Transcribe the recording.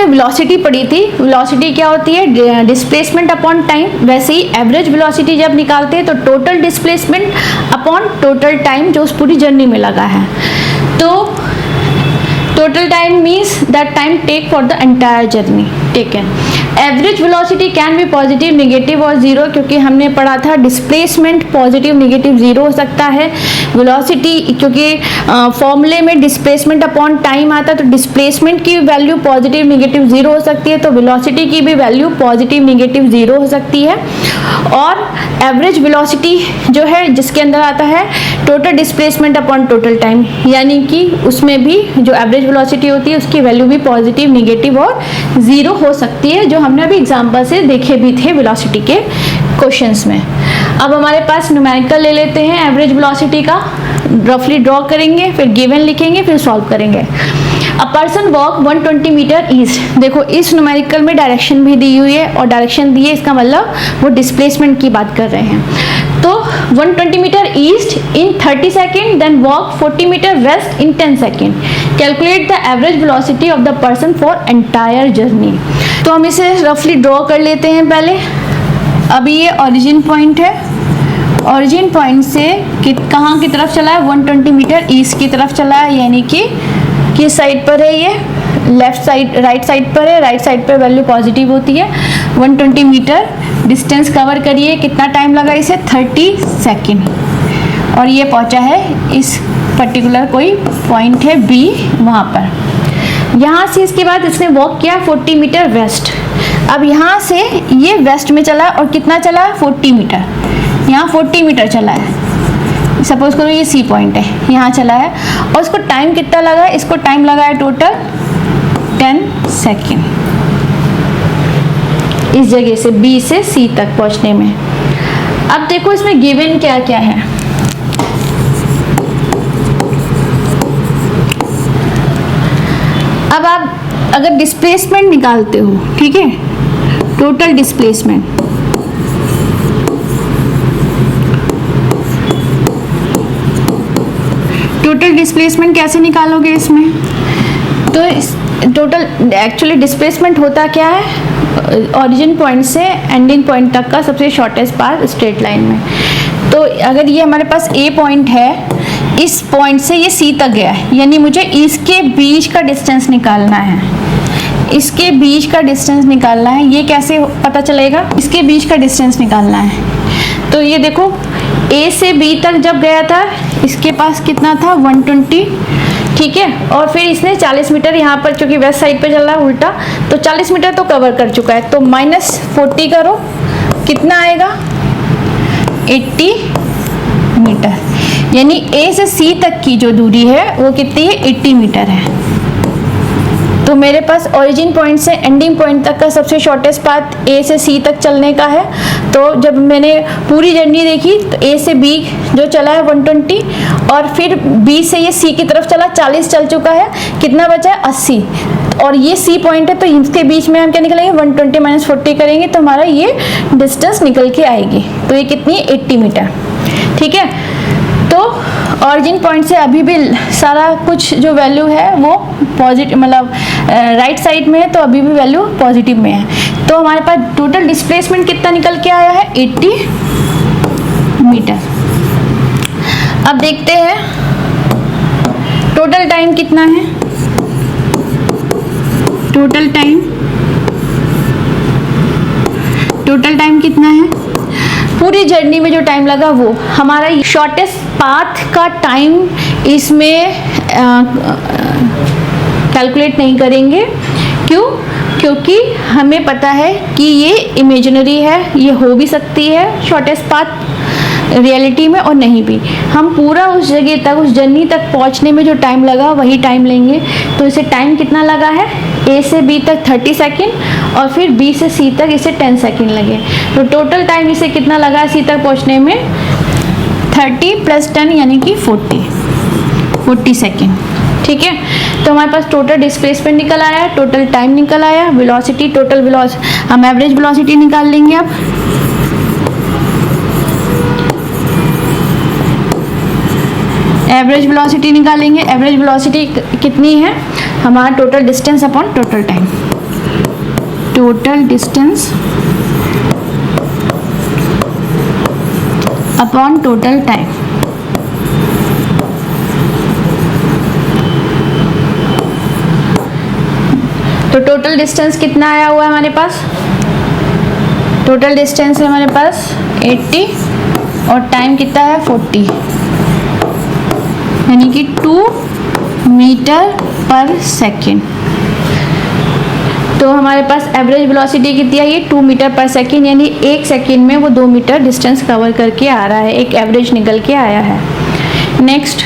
Velocity पढ़ी थी, velocity क्या होती है, डिस्प्लेसमेंट अपॉन टाइम। वैसे ही एवरेज वेलोसिटी जब निकालते हैं तो total displacement upon total time जो उस पूरी जर्नी में लगा है। तो total time means that time take for the entire journey, ठीक है। Average velocity can be positive, negative और जीरो, क्योंकि हमने पढ़ा था डिस्प्लेसमेंट पॉजिटिव, नेगेटिव, जीरो हो सकता है। वेलोसिटी क्योंकि फॉर्मूले में डिस्प्लेसमेंट अपॉन टाइम आता है, तो डिस्प्लेसमेंट की वैल्यू पॉजिटिव, नेगेटिव, जीरो हो सकती है, तो वेलोसिटी की भी वैल्यू पॉजिटिव, नेगेटिव, जीरो हो सकती है। और एवरेज वेलोसिटी जो है जिसके अंदर आता है total displacement upon total time, यानी कि उसमें भी जो एवरेज वेलोसिटी होती है उसकी वैल्यू भी पॉजिटिव, नेगेटिव और जीरो हो सकती है, जो हमने अभी एग्जांपल से देखे भी थे वेलोसिटी के क्वेश्चंस में। अब हमारे पास न्यूमेरिकल ले लेते हैं एवरेज वेलोसिटी का, रफली ड्रॉ करेंगे, फिर गिवन लिखेंगे, फिर सॉल्व करेंगे। A person walk 120 meter east. देखो इस न्यूमेरिकल में डायरेक्शन भी दी हुई है, और डायरेक्शन दी है इसका मतलब वो डिस्प्लेसमेंट की बात कर रहे हैं। तो 120 meter east in 30 second, then walk 40 meter west in 10 second. Calculate the average velocity of the person for entire journey. तो हम इसे रफली ड्रॉ कर लेते हैं पहले। अभी ये ओरिजिन पॉइंट है, ओरिजिन पॉइंट से कहाँ की तरफ चला है, 120 मीटर ईस्ट की तरफ चला है, यानी कि किस साइड पर है ये, लेफ्ट साइड, राइट साइड पर है। राइट साइड पर वैल्यू पॉजिटिव होती है। 120 मीटर डिस्टेंस कवर करिए, कितना टाइम लगा इसे, 30 सेकेंड, और ये पहुंचा है इस पर्टिकुलर कोई पॉइंट है बी, वहाँ पर। यहाँ से इसके बाद इसने वॉक किया 40 मीटर वेस्ट। अब यहाँ से ये वेस्ट में चला और कितना चला है, 40 मीटर, यहाँ 40 मीटर चला है। सपोज करो ये सी पॉइंट है, यहाँ चला है, और इसको टाइम कितना लगा है, इसको टाइम लगा है टोटल 10 सेकेंड इस जगह से बी से सी तक पहुँचने में। अब देखो इसमें गिवन क्या क्या है। अब आप अगर डिस्प्लेसमेंट निकालते हो, ठीक है, टोटल डिस्प्लेसमेंट, टोटल डिस्प्लेसमेंट कैसे निकालोगे इसमें, तो इस टोटल एक्चुअली डिस्प्लेसमेंट होता क्या है, ओरिजिन पॉइंट से एंडिंग पॉइंट तक का सबसे शॉर्टेस्ट पाथ स्ट्रेट लाइन में। तो अगर ये हमारे पास ए पॉइंट है, इस पॉइंट से ये सी तक गया है, यानी मुझे इसके बीच का डिस्टेंस निकालना है, इसके बीच का डिस्टेंस निकालना है। ये कैसे पता चलेगा, इसके बीच का डिस्टेंस निकालना है। तो ये देखो ए से बी तक जब गया था, इसके पास कितना था, 120, ठीक है, और फिर इसने 40 मीटर यहाँ पर, चूंकि वेस्ट साइड पे चल रहा है उल्टा, तो 40 मीटर तो कवर कर चुका है। तो -40 करो, कितना आएगा, 80 मीटर, यानी ए से सी तक की जो दूरी है वो कितनी है, 80 मीटर है। तो मेरे पास ओरिजिन पॉइंट से एंडिंग पॉइंट तक का सबसे शॉर्टेस्ट पाथ ए से सी तक चलने का है। तो जब मैंने पूरी जर्नी देखी तो ए से बी जो चला है 120, और फिर बी से ये सी की तरफ चला, 40 चल चुका है, कितना बचा है, 80, और ये सी पॉइंट है, तो इसके बीच में हम क्या निकलेंगे, 120 - 40 करेंगे तो हमारा ये डिस्टेंस निकल के आएगी। तो ये कितनी है, 80 मीटर, ठीक है। तो ऑरिजिन पॉइंट से अभी भी सारा कुछ जो वैल्यू है वो पॉजिटिव, मतलब राइट साइड में है, तो अभी भी वैल्यू पॉजिटिव में है। तो हमारे पास टोटल डिस्प्लेसमेंट कितना निकल के आया है, 80 मीटर। अब देखते हैं टोटल टाइम कितना है, टोटल टाइम कितना है, पूरी जर्नी में जो टाइम लगा वो हमारा शॉर्टेस्ट पाथ का टाइम इसमें कैलकुलेट नहीं करेंगे। क्यों? क्योंकि हमें पता है कि ये इमेजिनरी है, ये हो भी सकती है शॉर्टेस्ट पाथ रियलिटी में और नहीं भी। हम पूरा उस जगह तक, उस जर्नी तक पहुंचने में जो टाइम लगा वही टाइम लेंगे। तो इसे टाइम कितना लगा है, ए से बी तक 30 सेकेंड और फिर बी से सी तक इसे 10 सेकेंड लगे। तो टोटल टाइम इसे कितना लगा सी तक पहुंचने में, 30 + 10 यानी कि 40 सेकेंड। ठीक है, तो हमारे पास टोटल डिस्प्लेसमेंट निकल आया, टोटल टाइम निकल आया, वेलोसिटी, टोटल वेलोसिटी, हम एवरेज वेलोसिटी निकाल लेंगे। अब एवरेज वेलोसिटी निकालेंगे। एवरेज वेलोसिटी कितनी है, हमारा total distance upon total time. Total distance upon total time. तो टोटल डिस्टेंस कितना आया हुआ है हमारे पास? टोटल डिस्टेंस है हमारे पास 80 और टाइम कितना है 40, यानी कि 2 मीटर पर सेकेंड। तो हमारे पास एवरेज वेलोसिटी कितनी आई है 2 मीटर पर सेकेंड, यानी 1 सेकेंड में वो 2 मीटर डिस्टेंस कवर करके आ रहा है, एक एवरेज निकल के आया है। नेक्स्ट